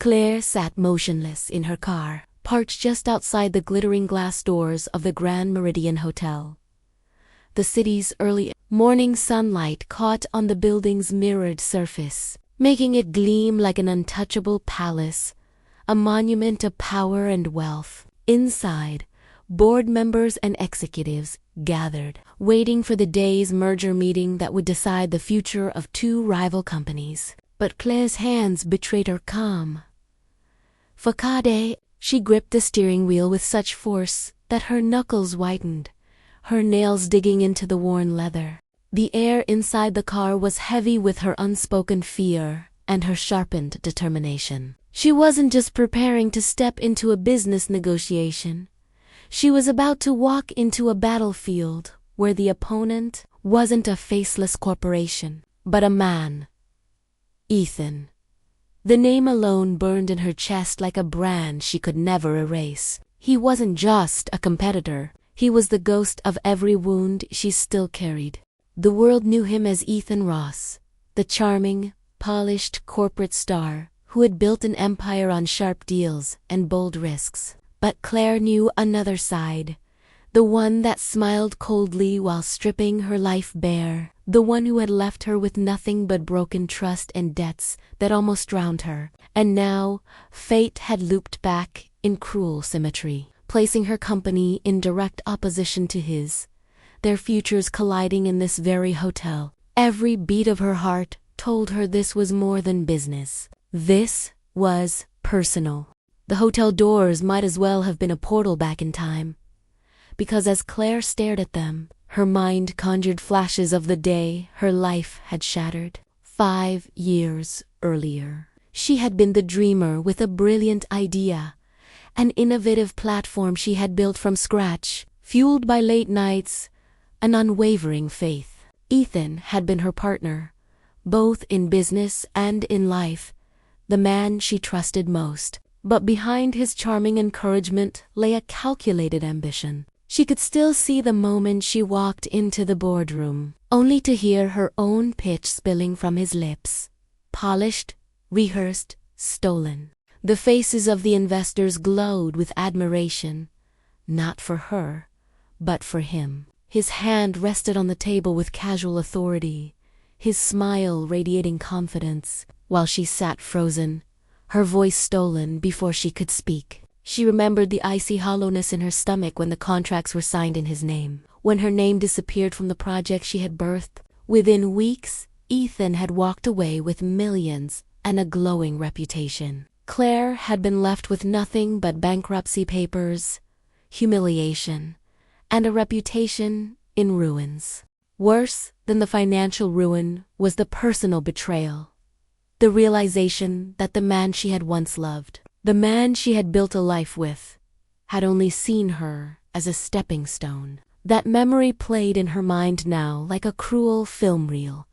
Claire sat motionless in her car, parked just outside the glittering glass doors of the Grand Meridian Hotel. The city's early morning sunlight caught on the building's mirrored surface, making it gleam like an untouchable palace, a monument of power and wealth. Inside, board members and executives gathered, waiting for the day's merger meeting that would decide the future of two rival companies. But Claire's hands betrayed her calm. Facade, she gripped the steering wheel with such force that her knuckles whitened, her nails digging into the worn leather. The air inside the car was heavy with her unspoken fear and her sharpened determination. She wasn't just preparing to step into a business negotiation. She was about to walk into a battlefield where the opponent wasn't a faceless corporation, but a man. Ethan. The name alone burned in her chest like a brand she could never erase. He wasn't just a competitor. He was the ghost of every wound she still carried. The world knew him as Ethan Ross, the charming, polished corporate star who had built an empire on sharp deals and bold risks. But Claire knew another side, the one that smiled coldly while stripping her life bare, the one who had left her with nothing but broken trust and debts that almost drowned her. And now, fate had looped back in cruel symmetry, placing her company in direct opposition to his, their futures colliding in this very hotel. Every beat of her heart told her this was more than business. This was personal. The hotel doors might as well have been a portal back in time, because as Claire stared at them, her mind conjured flashes of the day her life had shattered. 5 years earlier, she had been the dreamer with a brilliant idea, an innovative platform she had built from scratch, fueled by late nights, an unwavering faith. Ethan had been her partner, both in business and in life, the man she trusted most. But behind his charming encouragement lay a calculated ambition. She could still see the moment she walked into the boardroom, only to hear her own pitch spilling from his lips. Polished, rehearsed, stolen. The faces of the investors glowed with admiration, not for her, but for him. His hand rested on the table with casual authority, his smile radiating confidence, while she sat frozen, her voice stolen before she could speak. She remembered the icy hollowness in her stomach when the contracts were signed in his name, when her name disappeared from the project she had birthed. Within weeks, Ethan had walked away with millions and a glowing reputation. Claire had been left with nothing but bankruptcy papers, humiliation, and a reputation in ruins. Worse than the financial ruin was the personal betrayal. The realization that the man she had once loved, the man she had built a life with, had only seen her as a stepping stone. That memory played in her mind now like a cruel film reel,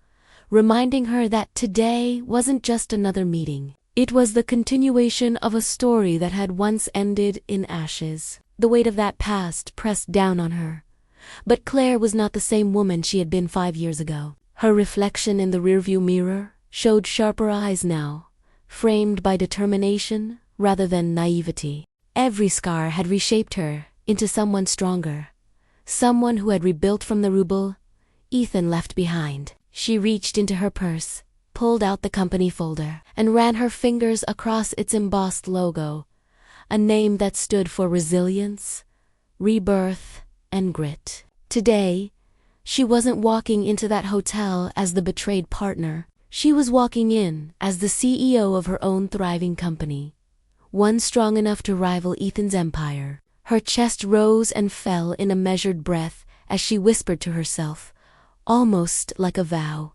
reminding her that today wasn't just another meeting. It was the continuation of a story that had once ended in ashes. The weight of that past pressed down on her. But Claire was not the same woman she had been 5 years ago. Her reflection in the rearview mirror showed sharper eyes now, framed by determination rather than naivety. Every scar had reshaped her into someone stronger, someone who had rebuilt from the rubble Ethan left behind. She reached into her purse, pulled out the company folder, and ran her fingers across its embossed logo, a name that stood for resilience, rebirth, and grit. Today, she wasn't walking into that hotel as the betrayed partner. She was walking in as the CEO of her own thriving company, one strong enough to rival Ethan's empire. Her chest rose and fell in a measured breath as she whispered to herself, almost like a vow,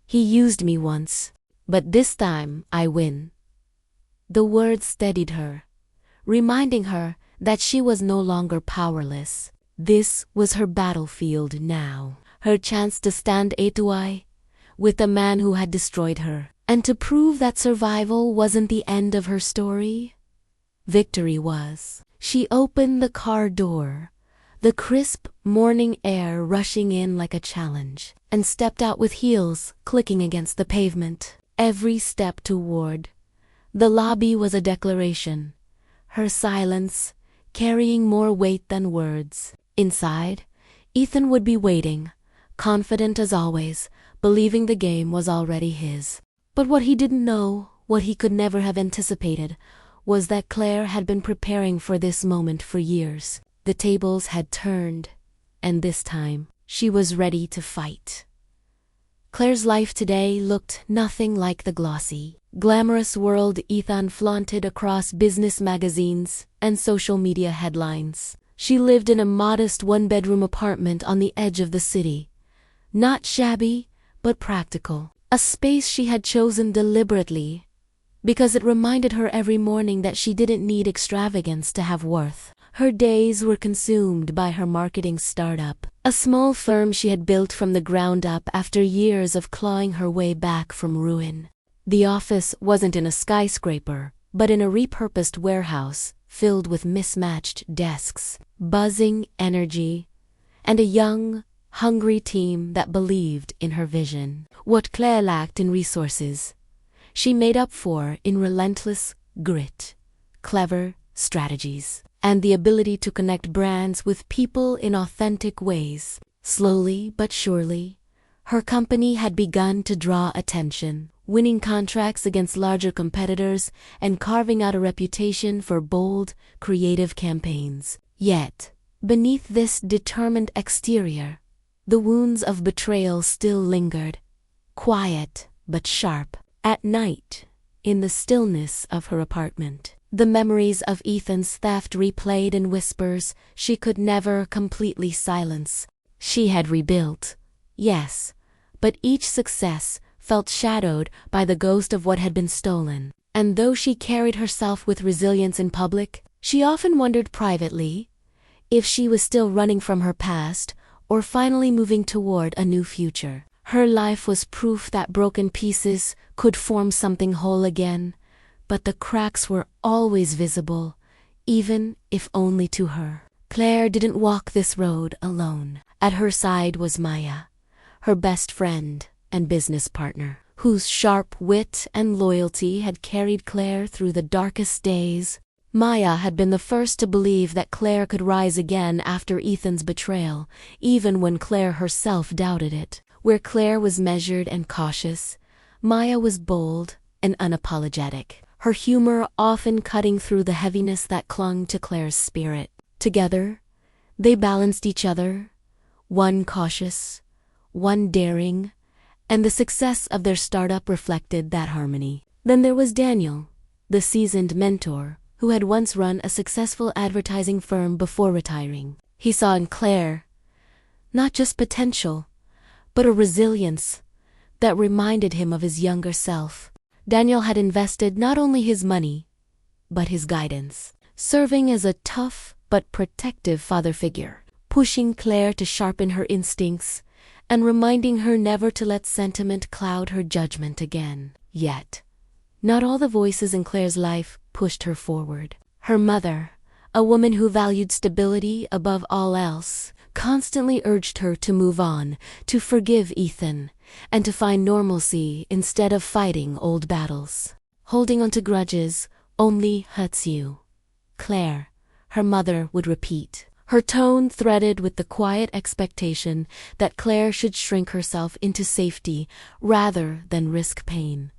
"He used me once, but this time I win." The words steadied her, reminding her that she was no longer powerless. This was her battlefield now, her chance to stand eye to eye with the man who had destroyed her, and to prove that survival wasn't the end of her story. Victory was. She opened the car door, the crisp morning air rushing in like a challenge, and stepped out with heels clicking against the pavement. Every step toward The lobby was a declaration, her silence carrying more weight than words. Inside, Ethan would be waiting, confident as always, believing the game was already his. But what he didn't know, what he could never have anticipated, was that Claire had been preparing for this moment for years. The tables had turned, and this time, she was ready to fight. Claire's life today looked nothing like the glossy, glamorous world Ethan flaunted across business magazines and social media headlines. She lived in a modest one-bedroom apartment on the edge of the city. Not shabby, but practical. A space she had chosen deliberately, because it reminded her every morning that she didn't need extravagance to have worth. Her days were consumed by her marketing startup, a small firm she had built from the ground up after years of clawing her way back from ruin. The office wasn't in a skyscraper, but in a repurposed warehouse filled with mismatched desks, buzzing energy, and a young, hungry team that believed in her vision. What Claire lacked in resources, she made up for in relentless grit, clever strategies, and the ability to connect brands with people in authentic ways. Slowly but surely, her company had begun to draw attention, winning contracts against larger competitors and carving out a reputation for bold, creative campaigns. Yet, beneath this determined exterior, the wounds of betrayal still lingered, quiet but sharp. At night, in the stillness of her apartment, the memories of Ethan's theft replayed in whispers she could never completely silence. She had rebuilt, yes, but each success felt shadowed by the ghost of what had been stolen. And though she carried herself with resilience in public, she often wondered privately if she was still running from her past or finally moving toward a new future. Her life was proof that broken pieces could form something whole again, but the cracks were always visible, even if only to her. Claire didn't walk this road alone. At her side was Maya, her best friend and business partner, whose sharp wit and loyalty had carried Claire through the darkest days. Maya had been the first to believe that Claire could rise again after Ethan's betrayal, even when Claire herself doubted it. Where Claire was measured and cautious, Maya was bold and unapologetic, her humor often cutting through the heaviness that clung to Claire's spirit. Together, they balanced each other, one cautious, one daring, and the success of their startup reflected that harmony. Then there was Daniel, the seasoned mentor, who had once run a successful advertising firm before retiring. He saw in Claire not just potential, but a resilience that reminded him of his younger self. Daniel had invested not only his money, but his guidance, serving as a tough but protective father figure, pushing Claire to sharpen her instincts and reminding her never to let sentiment cloud her judgment again. Yet, not all the voices in Claire's life pushed her forward. Her mother, a woman who valued stability above all else, constantly urged her to move on, to forgive Ethan, and to find normalcy instead of fighting old battles. Holding on to grudges only hurts you, Claire, her mother would repeat, her tone threaded with the quiet expectation that Claire should shrink herself into safety rather than risk pain.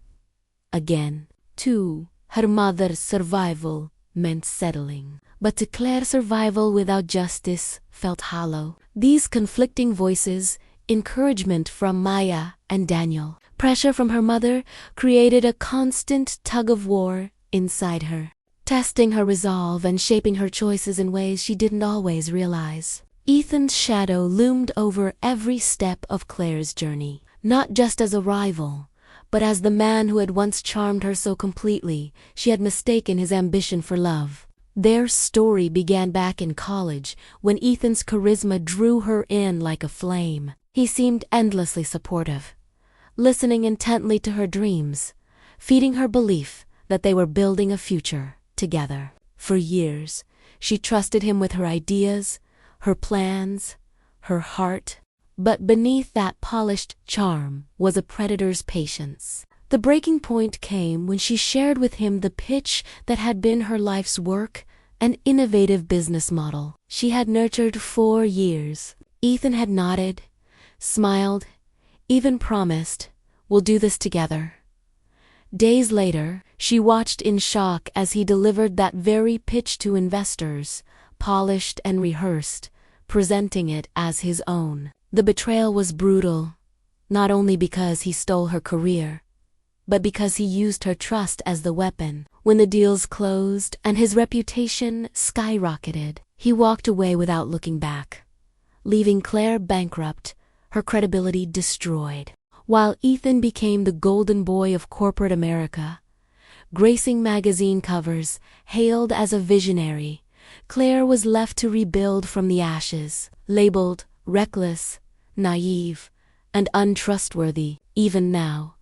Again, to her mother's survival meant settling. But to Claire, survival without justice felt hollow. These conflicting voices, encouragement from Maya and Daniel, pressure from her mother, created a constant tug-of-war inside her, testing her resolve and shaping her choices in ways she didn't always realize. Ethan's shadow loomed over every step of Claire's journey, not just as a rival, but as the man who had once charmed her so completely she had mistaken his ambition for love. Their story began back in college, when Ethan's charisma drew her in like a flame. He seemed endlessly supportive, listening intently to her dreams, feeding her belief that they were building a future together. For years, she trusted him with her ideas, her plans, her heart. But beneath that polished charm was a predator's patience. The breaking point came when she shared with him the pitch that had been her life's work, an innovative business model she had nurtured for years. Ethan had nodded, smiled, even promised, "We'll do this together." Days later, she watched in shock as he delivered that very pitch to investors, polished and rehearsed, presenting it as his own. The betrayal was brutal, not only because he stole her career, but because he used her trust as the weapon. When the deals closed and his reputation skyrocketed, he walked away without looking back, leaving Claire bankrupt, her credibility destroyed. While Ethan became the golden boy of corporate America, gracing magazine covers, hailed as a visionary, Claire was left to rebuild from the ashes, labeled reckless, naive, and untrustworthy. Even now,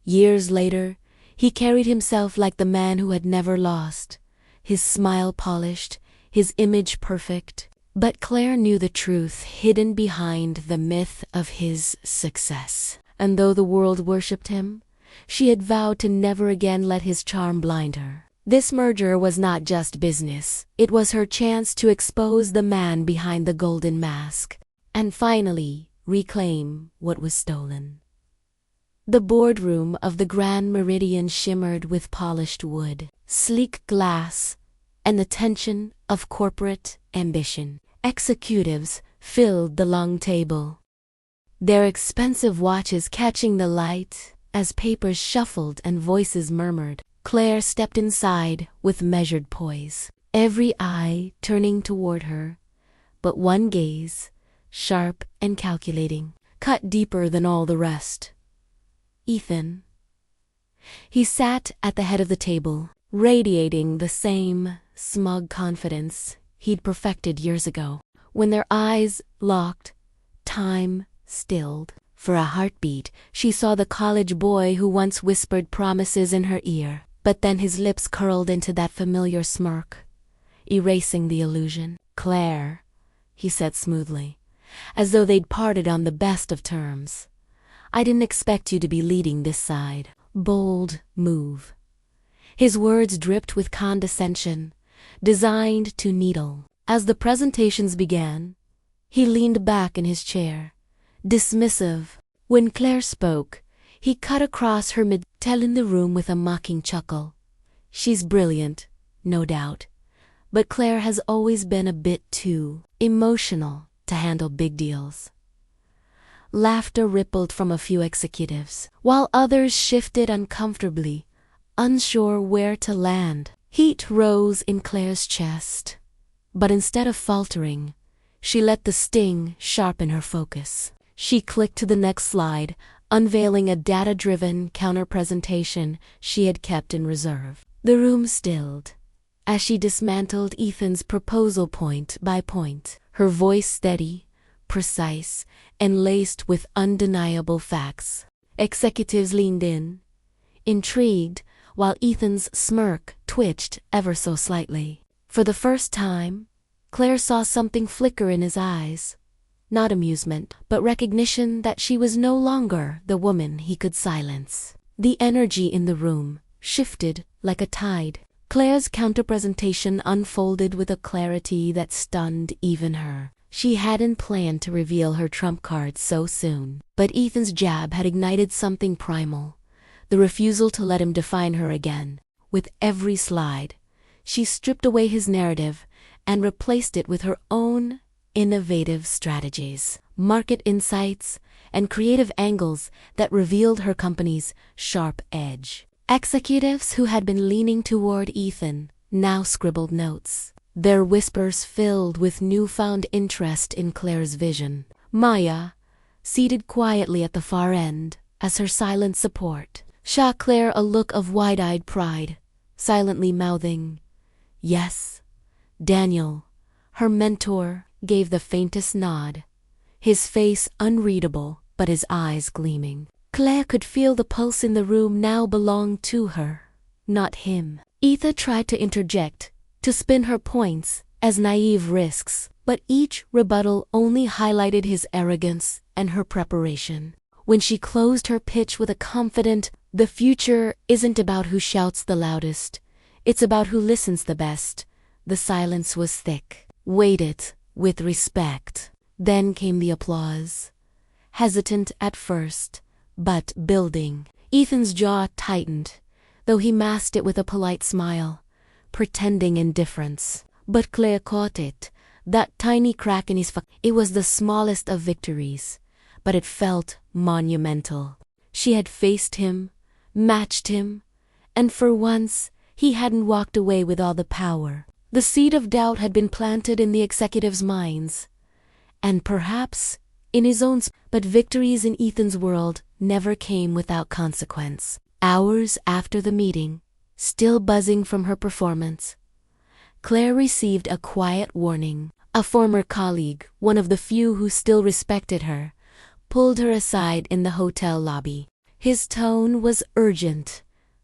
years later, he carried himself like the man who had never lost, his smile polished, his image perfect. But Claire knew the truth hidden behind the myth of his success. And though the world worshipped him, she had vowed to never again let his charm blind her. This merger was not just business. It was her chance to expose the man behind the golden mask, and finally reclaim what was stolen. The boardroom of the Grand Meridian shimmered with polished wood, sleek glass, and the tension of corporate ambition. Executives filled the long table, their expensive watches catching the light as papers shuffled and voices murmured. Claire stepped inside with measured poise, every eye turning toward her, but one gaze, sharp and calculating, cut deeper than all the rest. Ethan. He sat at the head of the table, radiating the same smug confidence he'd perfected years ago. When their eyes locked, time stilled. For a heartbeat, she saw the college boy who once whispered promises in her ear, but then his lips curled into that familiar smirk, erasing the illusion. "Claire," he said smoothly, as though they'd parted on the best of terms, "I didn't expect you to be leading this side." Bold move. His words dripped with condescension, designed to needle. As the presentations began, he leaned back in his chair, dismissive. When Claire spoke, he cut across her mid, telling the room with a mocking chuckle. "She's brilliant, no doubt, but Claire has always been a bit too emotional to handle big deals." Laughter rippled from a few executives, while others shifted uncomfortably, unsure where to land. Heat rose in Claire's chest, but instead of faltering, she let the sting sharpen her focus. She clicked to the next slide, unveiling a data-driven counter-presentation she had kept in reserve. The room stilled as she dismantled Ethan's proposal point by point, her voice steady, precise, and laced with undeniable facts. Executives leaned in, intrigued, while Ethan's smirk twitched ever so slightly. For the first time, Claire saw something flicker in his eyes. Not amusement, but recognition that she was no longer the woman he could silence. The energy in the room shifted like a tide. Claire's counterpresentation unfolded with a clarity that stunned even her. She hadn't planned to reveal her trump card so soon, but Ethan's jab had ignited something primal, the refusal to let him define her again. With every slide, she stripped away his narrative and replaced it with her own innovative strategies, market insights, and creative angles that revealed her company's sharp edge. Executives who had been leaning toward Ethan now scribbled notes, their whispers filled with newfound interest in Claire's vision. Maya, seated quietly at the far end as her silent support, shot Claire a look of wide-eyed pride, silently mouthing, "Yes." Daniel, her mentor, gave the faintest nod, his face unreadable but his eyes gleaming. Claire could feel the pulse in the room now belonged to her, not him. Ethan tried to interject, to spin her points as naive risks, but each rebuttal only highlighted his arrogance and her preparation. When she closed her pitch with a confident, The future isn't about who shouts the loudest. It's about who listens the best. The silence was thick. Waited, with respect. Then came the applause. Hesitant at first, but building. Ethan's jaw tightened, though he masked it with a polite smile, pretending indifference. But Claire caught it, that tiny crack in his face. It was the smallest of victories, but it felt monumental. She had faced him, matched him, and for once, he hadn't walked away with all the power. The seed of doubt had been planted in the executives' minds, and perhaps in his own. But victories in Ethan's world never came without consequence. Hours after the meeting, still buzzing from her performance, Claire received a quiet warning. A former colleague, one of the few who still respected her, pulled her aside in the hotel lobby. His tone was urgent,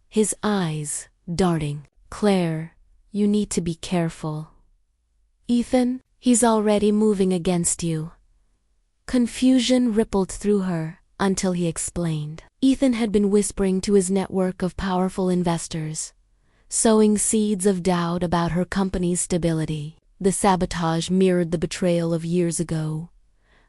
his eyes darting. "Claire, you need to be careful. Ethan, he's already moving against you." Confusion rippled through her until he explained. Ethan had been whispering to his network of powerful investors, sowing seeds of doubt about her company's stability. The sabotage mirrored the betrayal of years ago.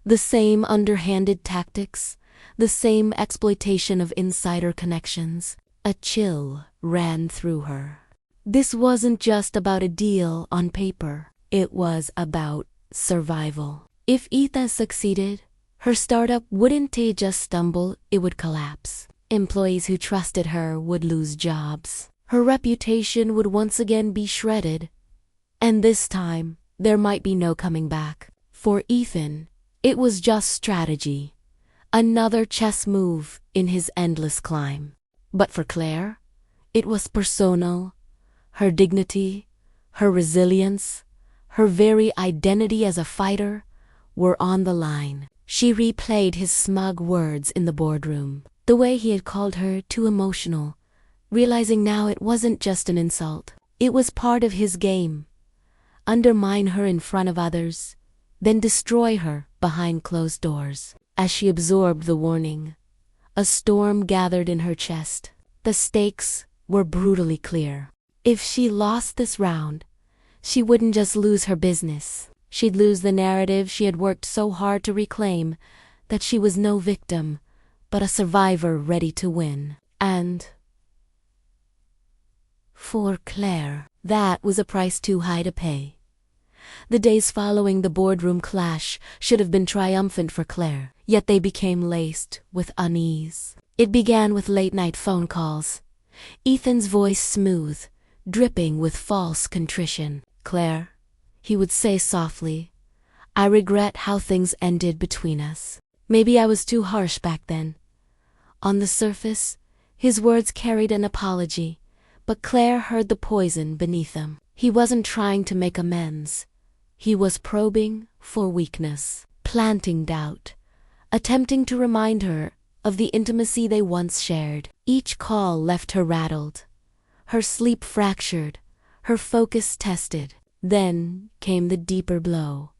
The same underhanded tactics, the same exploitation of insider connections. A chill ran through her. This wasn't just about a deal on paper. It was about survival. If Ethan succeeded, her startup wouldn't just stumble, it would collapse. Employees who trusted her would lose jobs. Her reputation would once again be shredded. And this time, there might be no coming back. For Ethan, it was just strategy. Another chess move in his endless climb. But for Claire, it was personal. Her dignity, her resilience, her very identity as a fighter were on the line. She replayed his smug words in the boardroom, the way he had called her too emotional, realizing now it wasn't just an insult. It was part of his game. Undermine her in front of others, then destroy her behind closed doors. As she absorbed the warning, a storm gathered in her chest. The stakes were brutally clear. If she lost this round, she wouldn't just lose her business. She'd lose the narrative she had worked so hard to reclaim, that she was no victim, but a survivor ready to win. And for Claire, that was a price too high to pay. The days following the boardroom clash should have been triumphant for Claire, yet they became laced with unease. It began with late-night phone calls, Ethan's voice smooth, dripping with false contrition. "Claire," he would say softly, "I regret how things ended between us. Maybe I was too harsh back then." On the surface, his words carried an apology, but Claire heard the poison beneath them. He wasn't trying to make amends. He was probing for weakness, planting doubt, attempting to remind her of the intimacy they once shared. Each call left her rattled, her sleep fractured, her focus tested. Then came the deeper blow,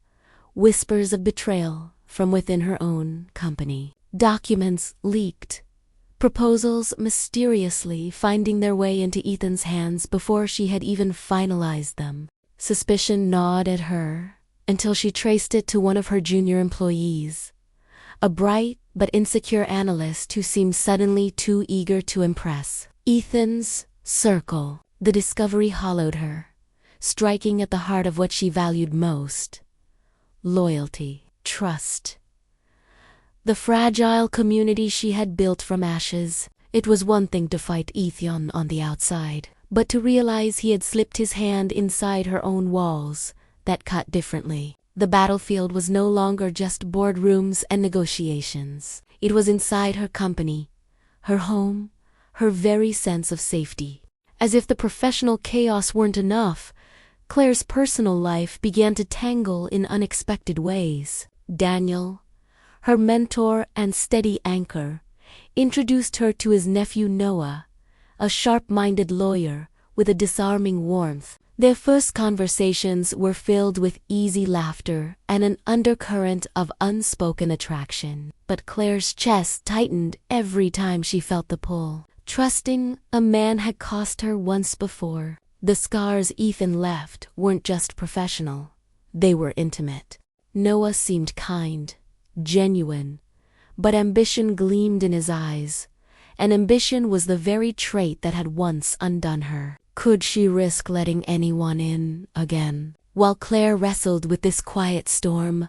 whispers of betrayal from within her own company. Documents leaked, proposals mysteriously finding their way into Ethan's hands before she had even finalized them. Suspicion gnawed at her until she traced it to one of her junior employees, a bright but insecure analyst who seemed suddenly too eager to impress. Ethan's circle. The discovery hollowed her, striking at the heart of what she valued most: loyalty, trust. The fragile community she had built from ashes. It was one thing to fight Ethan on the outside, but to realize he had slipped his hand inside her own walls, that cut differently. The battlefield was no longer just boardrooms and negotiations. It was inside her company, her home, her very sense of safety. As if the professional chaos weren't enough, Claire's personal life began to tangle in unexpected ways. Daniel, her mentor and steady anchor, introduced her to his nephew Noah, a sharp-minded lawyer with a disarming warmth. Their first conversations were filled with easy laughter and an undercurrent of unspoken attraction. But Claire's chest tightened every time she felt the pull. Trusting a man had cost her once before. The scars Ethan left weren't just professional, they were intimate. Noah seemed kind, genuine, but ambition gleamed in his eyes, and ambition was the very trait that had once undone her. Could she risk letting anyone in again? While Claire wrestled with this quiet storm,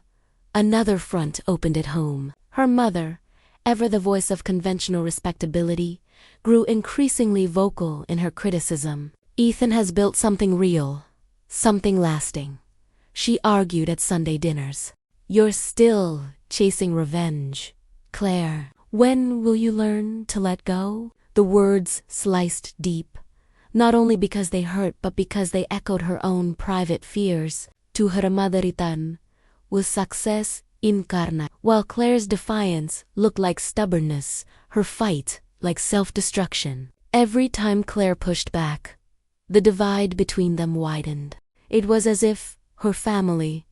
another front opened at home. Her mother, ever the voice of conventional respectability, grew increasingly vocal in her criticism. Ethan has built something real, something lasting, she argued at Sunday dinners. You're still chasing revenge, Claire. When will you learn to let go? The words sliced deep, not only because they hurt but because they echoed her own private fears. To her maderitan was success incarnate. While Claire's defiance looked like stubbornness, her fight like self-destruction. Every time Claire pushed back, the divide between them widened. It was as if her family,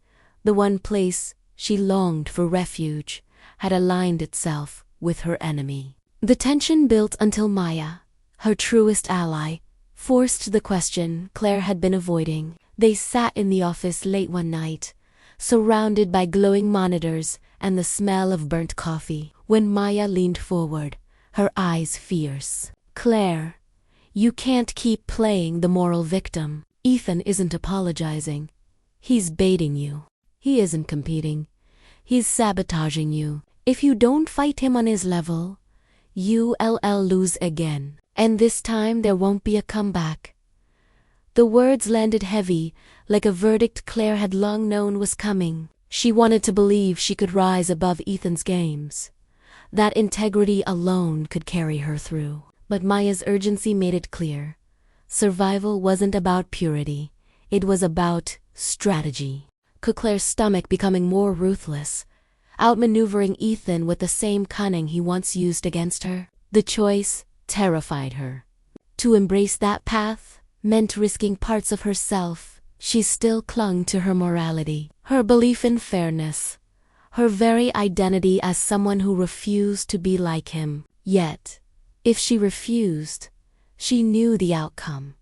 the one place she longed for refuge, had aligned itself with her enemy. The tension built until Maya, her truest ally, forced the question Claire had been avoiding. They sat in the office late one night, surrounded by glowing monitors and the smell of burnt coffee, when Maya leaned forward, her eyes fierce. Claire, you can't keep playing the moral victim. Ethan isn't apologizing. He's baiting you. He isn't competing. He's sabotaging you. If you don't fight him on his level, you'll lose again. And this time there won't be a comeback. The words landed heavy, like a verdict Claire had long known was coming. She wanted to believe she could rise above Ethan's games. That integrity alone could carry her through. But Maya's urgency made it clear. Survival wasn't about purity. It was about strategy. Could Claire's stomach becoming more ruthless, outmaneuvering Ethan with the same cunning he once used against her? The choice terrified her. To embrace that path meant risking parts of herself. She still clung to her morality, her belief in fairness, her very identity as someone who refused to be like him. Yet, if she refused, she knew the outcome.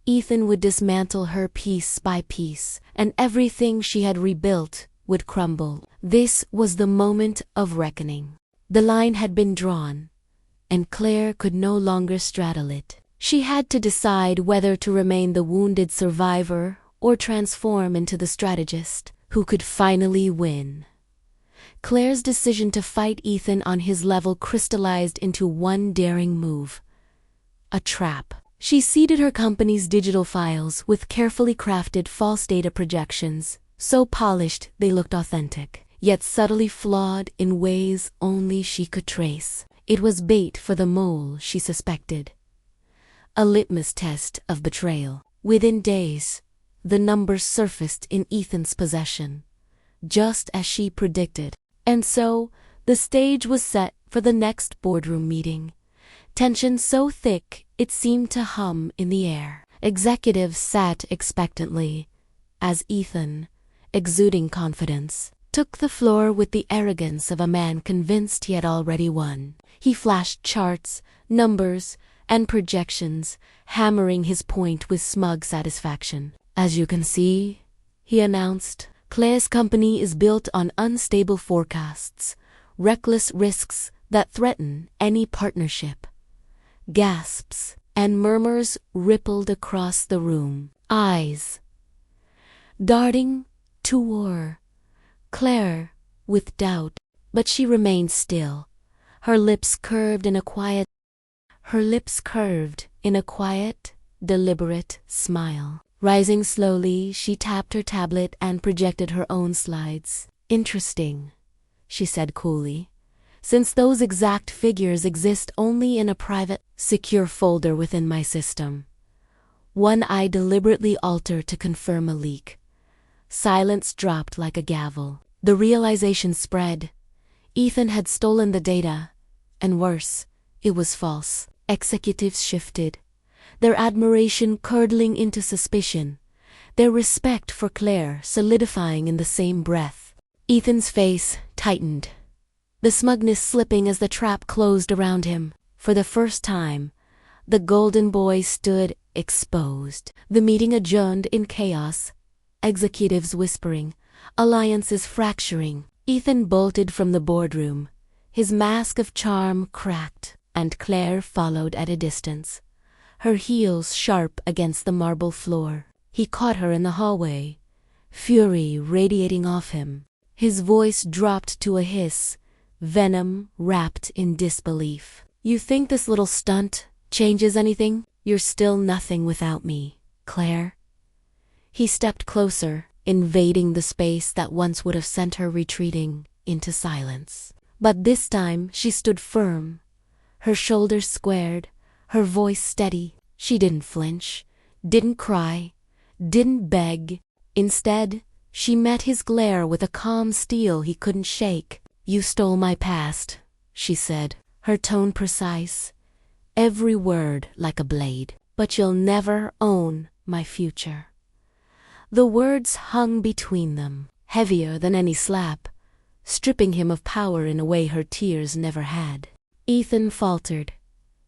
Ethan would dismantle her piece by piece, and everything she had rebuilt would crumble. This was the moment of reckoning. The line had been drawn, and Claire could no longer straddle it. She had to decide whether to remain the wounded survivor or transform into the strategist who could finally win. Claire's decision to fight Ethan on his level crystallized into one daring move: a trap. She seeded her company's digital files with carefully crafted false data projections, so polished they looked authentic, yet subtly flawed in ways only she could trace. It was bait for the mole she suspected, a litmus test of betrayal. Within days, the numbers surfaced in Ethan's possession, just as she predicted. And so, the stage was set for the next boardroom meeting. Tension so thick it seemed to hum in the air. Executives sat expectantly, as Ethan, exuding confidence, took the floor with the arrogance of a man convinced he had already won. He flashed charts, numbers, and projections, hammering his point with smug satisfaction. As you can see, he announced, Claire's company is built on unstable forecasts, reckless risks that threaten any partnership. Gasps and murmurs rippled across the room. Eyes darting toward Claire with doubt, but she remained still, her lips curved in a quiet, deliberate smile. Rising slowly, she tapped her tablet and projected her own slides. Interesting, she said coolly, since those exact figures exist only in a private, secure folder within my system. One I deliberately altered to confirm a leak. Silence dropped like a gavel. The realization spread. Ethan had stolen the data, and worse, it was false. Executives shifted, their admiration curdling into suspicion, their respect for Claire solidifying in the same breath. Ethan's face tightened, the smugness slipping as the trap closed around him. For the first time, The golden boy stood exposed. The meeting adjourned in chaos. Executives whispering, alliances fracturing. Ethan bolted from the boardroom, his mask of charm cracked, and Claire followed at a distance, her heels sharp against the marble floor. He caught her in the hallway, fury radiating off him. His voice dropped to a hiss, venom wrapped in disbelief. "You think this little stunt changes anything? You're still nothing without me, Claire." He stepped closer, invading the space that once would have sent her retreating into silence. But this time she stood firm, her shoulders squared, her voice steady. She didn't flinch, didn't cry, didn't beg. Instead, she met his glare with a calm steel he couldn't shake. "You stole my past," she said, her tone precise, every word like a blade. "But you'll never own my future." The words hung between them, heavier than any slap, stripping him of power in a way her tears never had. Ethan faltered,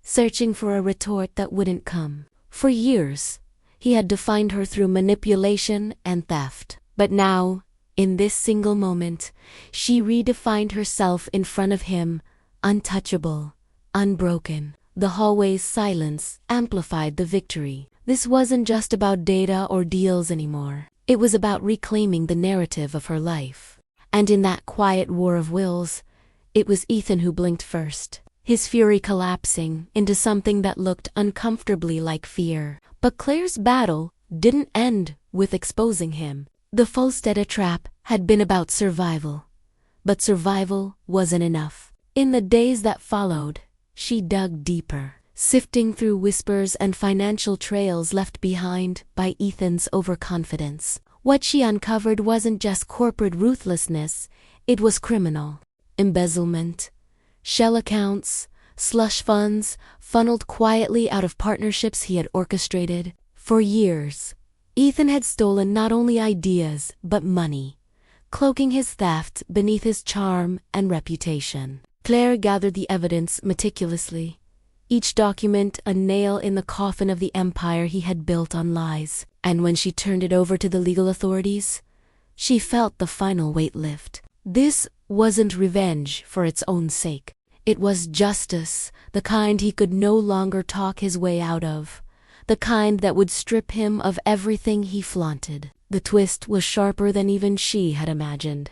searching for a retort that wouldn't come. For years, he had defined her through manipulation and theft. But now, in this single moment, she redefined herself in front of him, untouchable, unbroken. The hallway's silence amplified the victory. This wasn't just about data or deals anymore. It was about reclaiming the narrative of her life. And in that quiet war of wills, it was Ethan who blinked first, his fury collapsing into something that looked uncomfortably like fear. But Claire's battle didn't end with exposing him. The Falsteda trap had been about survival. But survival wasn't enough. In the days that followed, she dug deeper, sifting through whispers and financial trails left behind by Ethan's overconfidence. What she uncovered wasn't just corporate ruthlessness, it was criminal. Embezzlement, shell accounts, slush funds funneled quietly out of partnerships he had orchestrated. For years, Ethan had stolen not only ideas but money, cloaking his theft beneath his charm and reputation. Claire gathered the evidence meticulously, each document a nail in the coffin of the empire he had built on lies. And when she turned it over to the legal authorities, she felt the final weight lift. This wasn't revenge for its own sake. It was justice, the kind he could no longer talk his way out of, the kind that would strip him of everything he flaunted. The twist was sharper than even she had imagined.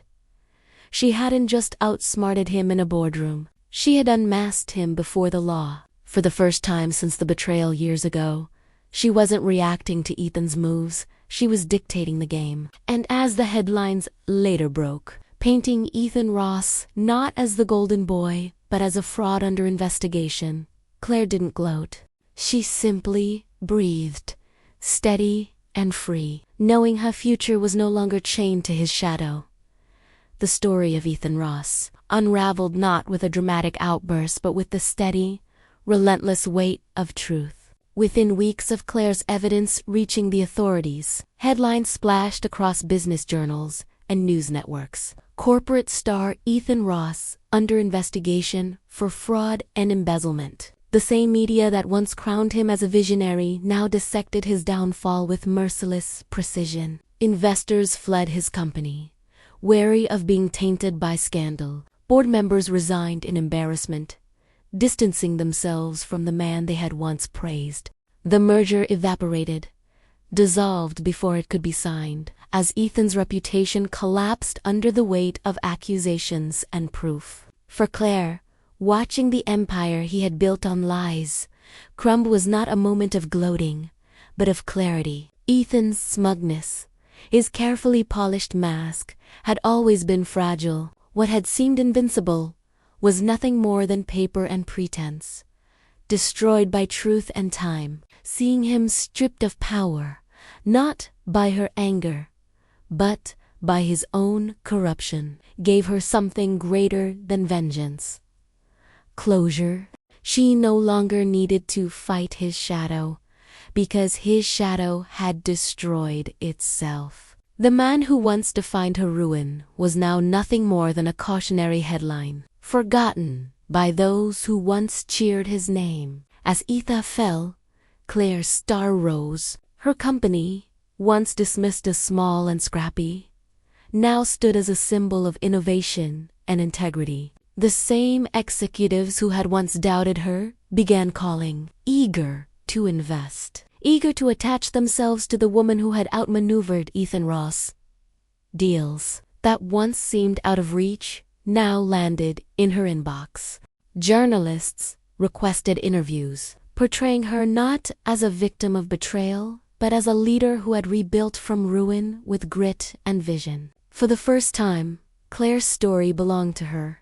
She hadn't just outsmarted him in a boardroom. She had unmasked him before the law. For the first time since the betrayal years ago, she wasn't reacting to Ethan's moves, she was dictating the game. And as the headlines later broke, painting Ethan Ross not as the golden boy, but as a fraud under investigation, Claire didn't gloat. She simply breathed, steady and free, knowing her future was no longer chained to his shadow. The story of Ethan Ross unraveled not with a dramatic outburst but with the steady, relentless weight of truth. Within weeks of Claire's evidence reaching the authorities, headlines splashed across business journals and news networks. Corporate star Ethan Ross under investigation for fraud and embezzlement. The same media that once crowned him as a visionary now dissected his downfall with merciless precision. Investors fled his company, wary of being tainted by scandal. Board members resigned in embarrassment, distancing themselves from the man they had once praised. The merger evaporated, dissolved before it could be signed, as Ethan's reputation collapsed under the weight of accusations and proof. For Claire, watching the empire he had built on lies crumble was not a moment of gloating, but of clarity. Ethan's smugness, his carefully polished mask, had always been fragile. What had seemed invincible was nothing more than paper and pretense, destroyed by truth and time. Seeing him stripped of power, not by her anger, but by his own corruption, gave her something greater than vengeance. Closure. She no longer needed to fight his shadow, because his shadow had destroyed itself. The man who once defined her ruin was now nothing more than a cautionary headline, forgotten by those who once cheered his name. As Ethan fell, Claire's star rose. Her company, once dismissed as small and scrappy, now stood as a symbol of innovation and integrity. The same executives who had once doubted her began calling, eager to invest, eager to attach themselves to the woman who had outmaneuvered Ethan Ross. Deals that once seemed out of reach now landed in her inbox. Journalists requested interviews, portraying her not as a victim of betrayal, but as a leader who had rebuilt from ruin with grit and vision. For the first time, Claire's story belonged to her,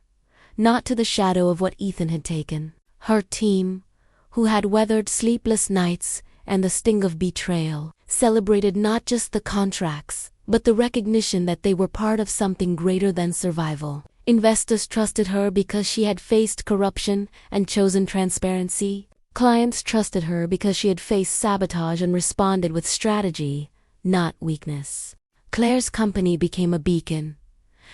not to the shadow of what Ethan had taken. Her team, who had weathered sleepless nights and the sting of betrayal, celebrated not just the contracts, but the recognition that they were part of something greater than survival. Investors trusted her because she had faced corruption and chosen transparency. Clients trusted her because she had faced sabotage and responded with strategy, not weakness. Claire's company became a beacon,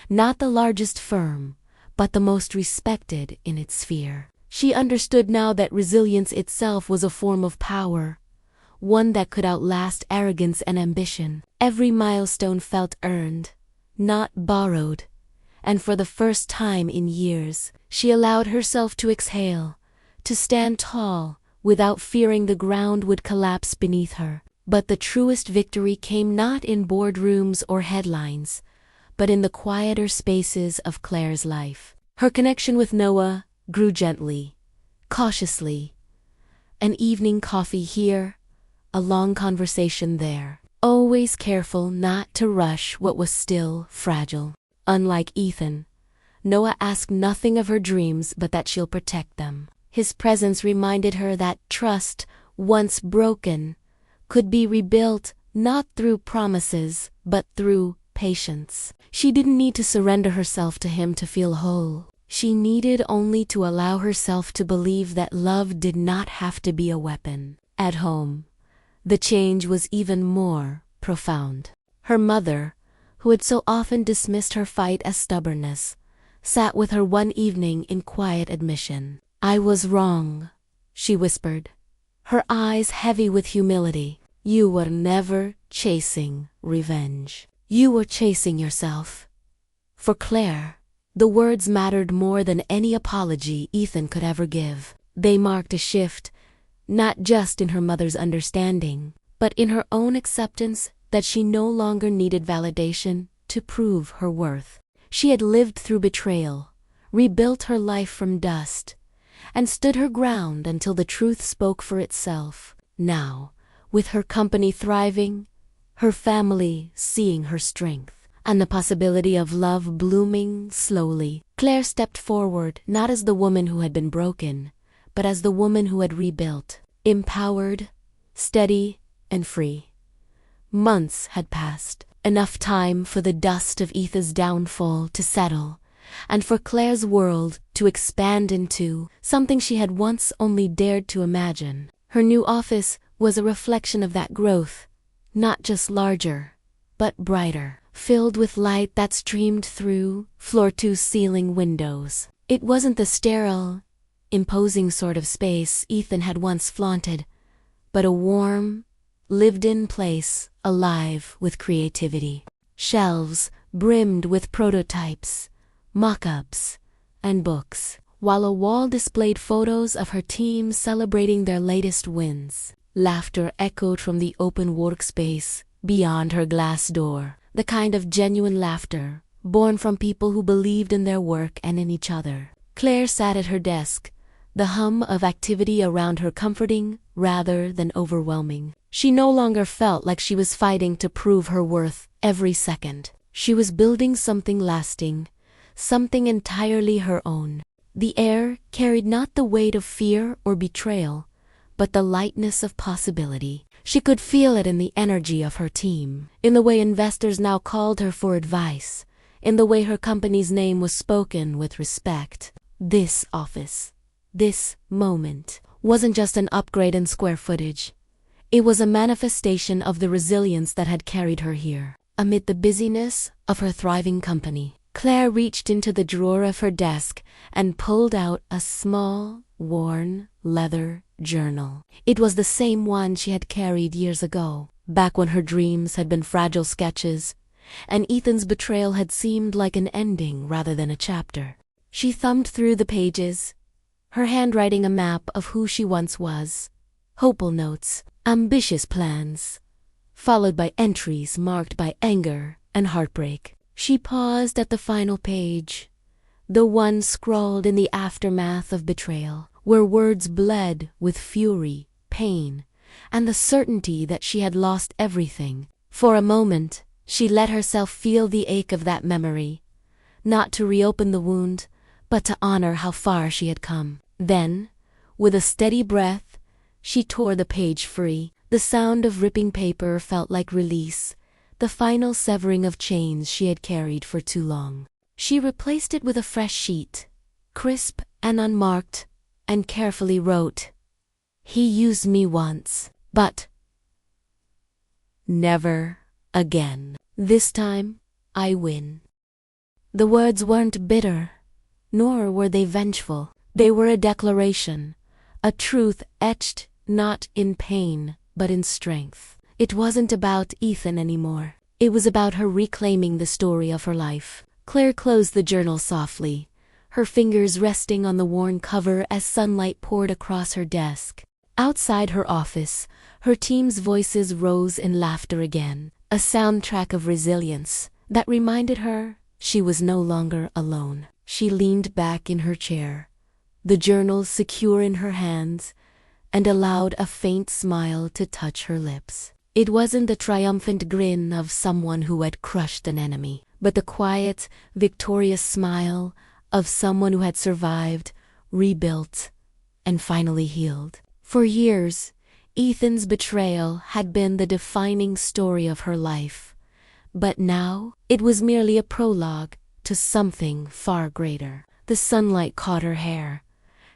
not the largest firm, but the most respected in its sphere. She understood now that resilience itself was a form of power, one that could outlast arrogance and ambition. Every milestone felt earned, not borrowed, and for the first time in years, she allowed herself to exhale, to stand tall, without fearing the ground would collapse beneath her. But the truest victory came not in boardrooms or headlines, but in the quieter spaces of Claire's life. Her connection with Noah grew gently, cautiously. An evening coffee here, a long conversation there, always careful not to rush what was still fragile. Unlike Ethan, Noah asked nothing of her dreams but that she'll protect them. His presence reminded her that trust, once broken, could be rebuilt not through promises, but through patience. She didn't need to surrender herself to him to feel whole. She needed only to allow herself to believe that love did not have to be a weapon. At home, the change was even more profound. Her mother, who had so often dismissed her fight as stubbornness, sat with her one evening in quiet admission. "I was wrong," she whispered, her eyes heavy with humility. "You were never chasing revenge. You were chasing yourself." For Claire, the words mattered more than any apology Ethan could ever give. They marked a shift, not just in her mother's understanding, but in her own acceptance that she no longer needed validation to prove her worth. She had lived through betrayal, rebuilt her life from dust, and stood her ground until the truth spoke for itself. Now, with her company thriving, her family seeing her strength, and the possibility of love blooming slowly, Claire stepped forward not as the woman who had been broken, but as the woman who had rebuilt, empowered, steady, and free. Months had passed, enough time for the dust of Ethan's downfall to settle, and for Claire's world to expand into something she had once only dared to imagine. Her new office was a reflection of that growth, not just larger, but brighter, filled with light that streamed through floor-to-ceiling windows. It wasn't the sterile, imposing sort of space Ethan had once flaunted, but a warm, lived-in place alive with creativity. Shelves brimmed with prototypes, mock-ups, and books, while a wall displayed photos of her team celebrating their latest wins. Laughter echoed from the open workspace beyond her glass door, the kind of genuine laughter born from people who believed in their work and in each other. Claire sat at her desk, the hum of activity around her comforting rather than overwhelming. She no longer felt like she was fighting to prove her worth every second. She was building something lasting, something entirely her own. The air carried not the weight of fear or betrayal, but the lightness of possibility. She could feel it in the energy of her team, in the way investors now called her for advice, in the way her company's name was spoken with respect. This office, this moment, wasn't just an upgrade in square footage. It was a manifestation of the resilience that had carried her here. Amid the busyness of her thriving company, Claire reached into the drawer of her desk and pulled out a small, worn, leather journal. It was the same one she had carried years ago, back when her dreams had been fragile sketches, and Ethan's betrayal had seemed like an ending rather than a chapter. She thumbed through the pages, her handwriting a map of who she once was, hopeful notes, ambitious plans, followed by entries marked by anger and heartbreak. She paused at the final page, the one scrawled in the aftermath of betrayal, where words bled with fury, pain, and the certainty that she had lost everything. For a moment, she let herself feel the ache of that memory, not to reopen the wound, but to honor how far she had come. Then, with a steady breath, she tore the page free. The sound of ripping paper felt like release, the final severing of chains she had carried for too long. She replaced it with a fresh sheet, crisp and unmarked, and carefully wrote, "He used me once, but never again. This time, I win." The words weren't bitter, nor were they vengeful. They were a declaration, a truth etched not in pain, but in strength. It wasn't about Ethan anymore. It was about her reclaiming the story of her life. Claire closed the journal softly, her fingers resting on the worn cover as sunlight poured across her desk. Outside her office, her team's voices rose in laughter again, a soundtrack of resilience that reminded her she was no longer alone. She leaned back in her chair, the journal secure in her hands, and allowed a faint smile to touch her lips. It wasn't the triumphant grin of someone who had crushed an enemy, but the quiet, victorious smile of someone who had survived, rebuilt, and finally healed. For years, Ethan's betrayal had been the defining story of her life, but now it was merely a prologue to something far greater. The sunlight caught her hair,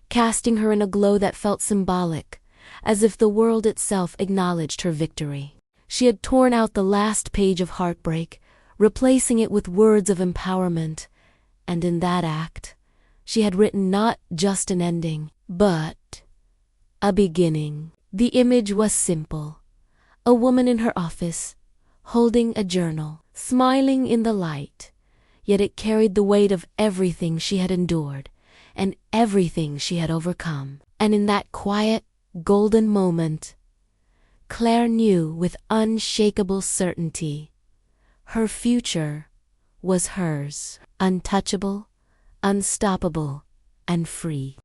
casting her in a glow that felt symbolic, as if the world itself acknowledged her victory. She had torn out the last page of heartbreak, replacing it with words of empowerment, and in that act, she had written not just an ending, but a beginning. The image was simple: a woman in her office, holding a journal, smiling in the light, yet it carried the weight of everything she had endured and everything she had overcome. And in that quiet, golden moment, Claire knew with unshakable certainty her future was hers, untouchable, unstoppable, and free.